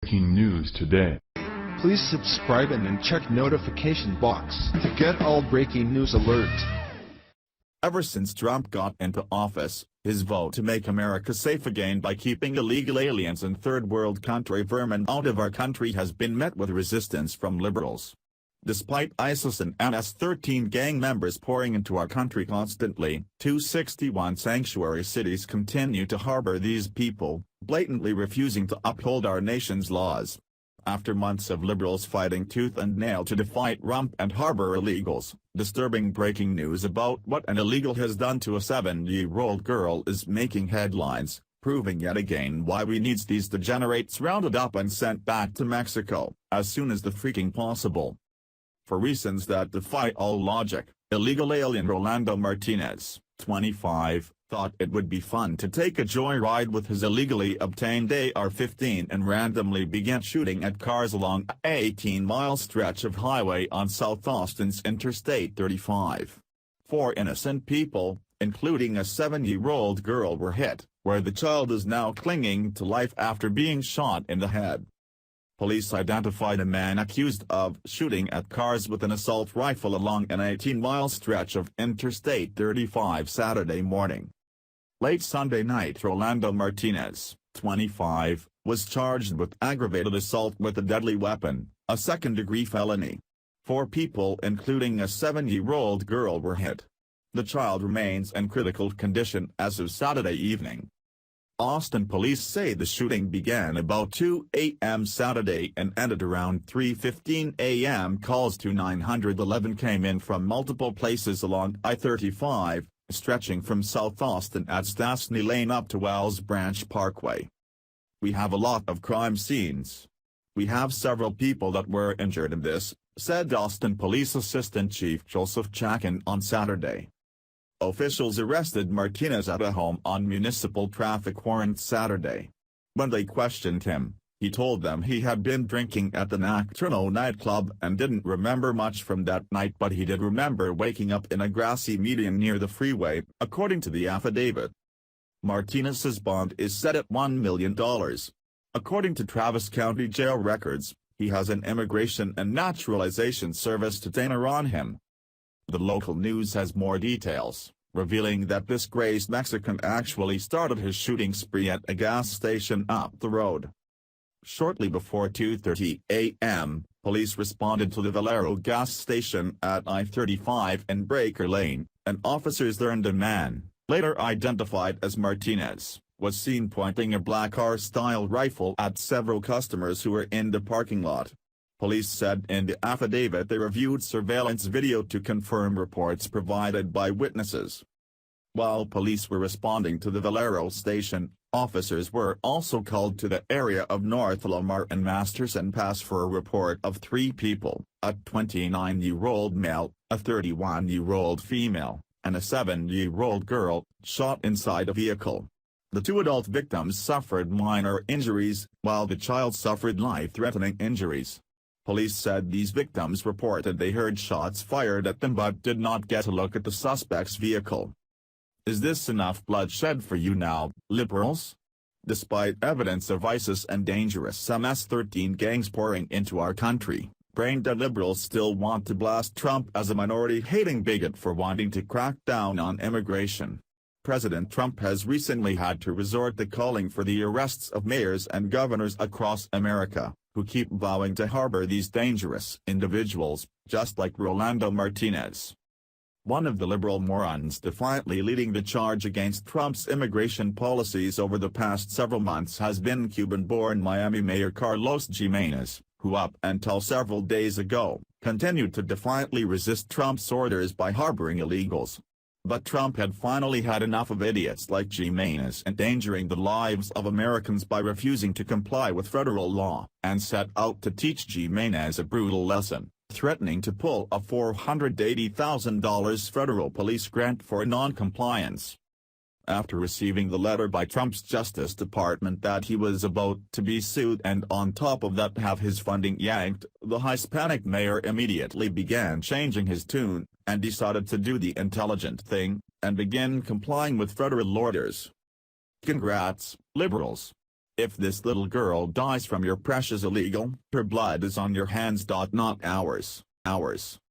Breaking news today. Please subscribe and then check notification box to get all breaking news alerts. Ever since Trump got into office, his vote to make America safe again by keeping illegal aliens and third-world country vermin out of our country has been met with resistance from liberals. Despite ISIS and MS-13 gang members pouring into our country constantly, 261 sanctuary cities continue to harbor these people, blatantly refusing to uphold our nation's laws. After months of liberals fighting tooth and nail to defy Trump and harbor illegals, disturbing breaking news about what an illegal has done to a 7-year-old girl is making headlines, proving yet again why we need these degenerates rounded up and sent back to Mexico, as soon as the freaking possible. For reasons that defy all logic, illegal alien Rolando Martinez, 25, thought it would be fun to take a joyride with his illegally obtained AR-15 and randomly began shooting at cars along a 18-mile stretch of highway on South Austin's Interstate 35. 4 innocent people, including a 7-year-old girl, were hit, where the child is now clinging to life after being shot in the head. Police identified a man accused of shooting at cars with an assault rifle along an 18-mile stretch of Interstate 35 Saturday morning. Late Sunday night, Rolando Martinez, 25, was charged with aggravated assault with a deadly weapon, a second-degree felony. 4 people including a 7-year-old girl were hit. The child remains in critical condition as of Saturday evening. Austin police say the shooting began about 2 a.m. Saturday and ended around 3:15 a.m. Calls to 911 came in from multiple places along I-35, stretching from South Austin at Stastny Lane up to Wells Branch Parkway. "We have a lot of crime scenes. We have several people that were injured in this," said Austin Police Assistant Chief Joseph Chacon on Saturday. Officials arrested Martinez at a home on municipal traffic warrant Saturday. When they questioned him, he told them he had been drinking at the Nocturno nightclub and didn't remember much from that night, but he did remember waking up in a grassy median near the freeway, according to the affidavit. Martinez's bond is set at $1 million. According to Travis County Jail records, he has an Immigration and Naturalization Service detainer on him. The local news has more details, revealing that this crazed Mexican actually started his shooting spree at a gas station up the road. Shortly before 2:30 a.m., police responded to the Valero gas station at I-35 and Breaker Lane, and officers learned a man, later identified as Martinez, was seen pointing a black R-style rifle at several customers who were in the parking lot. Police said in the affidavit they reviewed surveillance video to confirm reports provided by witnesses. While police were responding to the Valero station, officers were also called to the area of North Lamar and Masters and Pass for a report of 3 people, a 29-year-old male, a 31-year-old female, and a 7-year-old girl, shot inside a vehicle. The 2 adult victims suffered minor injuries, while the child suffered life-threatening injuries. Police said these victims reported they heard shots fired at them but did not get a look at the suspect's vehicle. Is this enough bloodshed for you now, liberals? Despite evidence of ISIS and dangerous MS-13 gangs pouring into our country, brain-dead liberals still want to blast Trump as a minority-hating bigot for wanting to crack down on immigration. President Trump has recently had to resort to calling for the arrests of mayors and governors across America, who keep vowing to harbor these dangerous individuals, just like Rolando Martinez. One of the liberal morons defiantly leading the charge against Trump's immigration policies over the past several months has been Cuban-born Miami Mayor Carlos Gimenez, who up until several days ago, continued to defiantly resist Trump's orders by harboring illegals. But Trump had finally had enough of idiots like Gimenez endangering the lives of Americans by refusing to comply with federal law, and set out to teach Gimenez a brutal lesson, threatening to pull a $480,000 federal police grant for non-compliance. After receiving the letter by Trump's Justice Department that he was about to be sued and on top of that have his funding yanked, the Hispanic mayor immediately began changing his tune, and decided to do the intelligent thing, and begin complying with federal orders. Congrats, liberals. If this little girl dies from your precious illegal, her blood is on your hands. Not ours.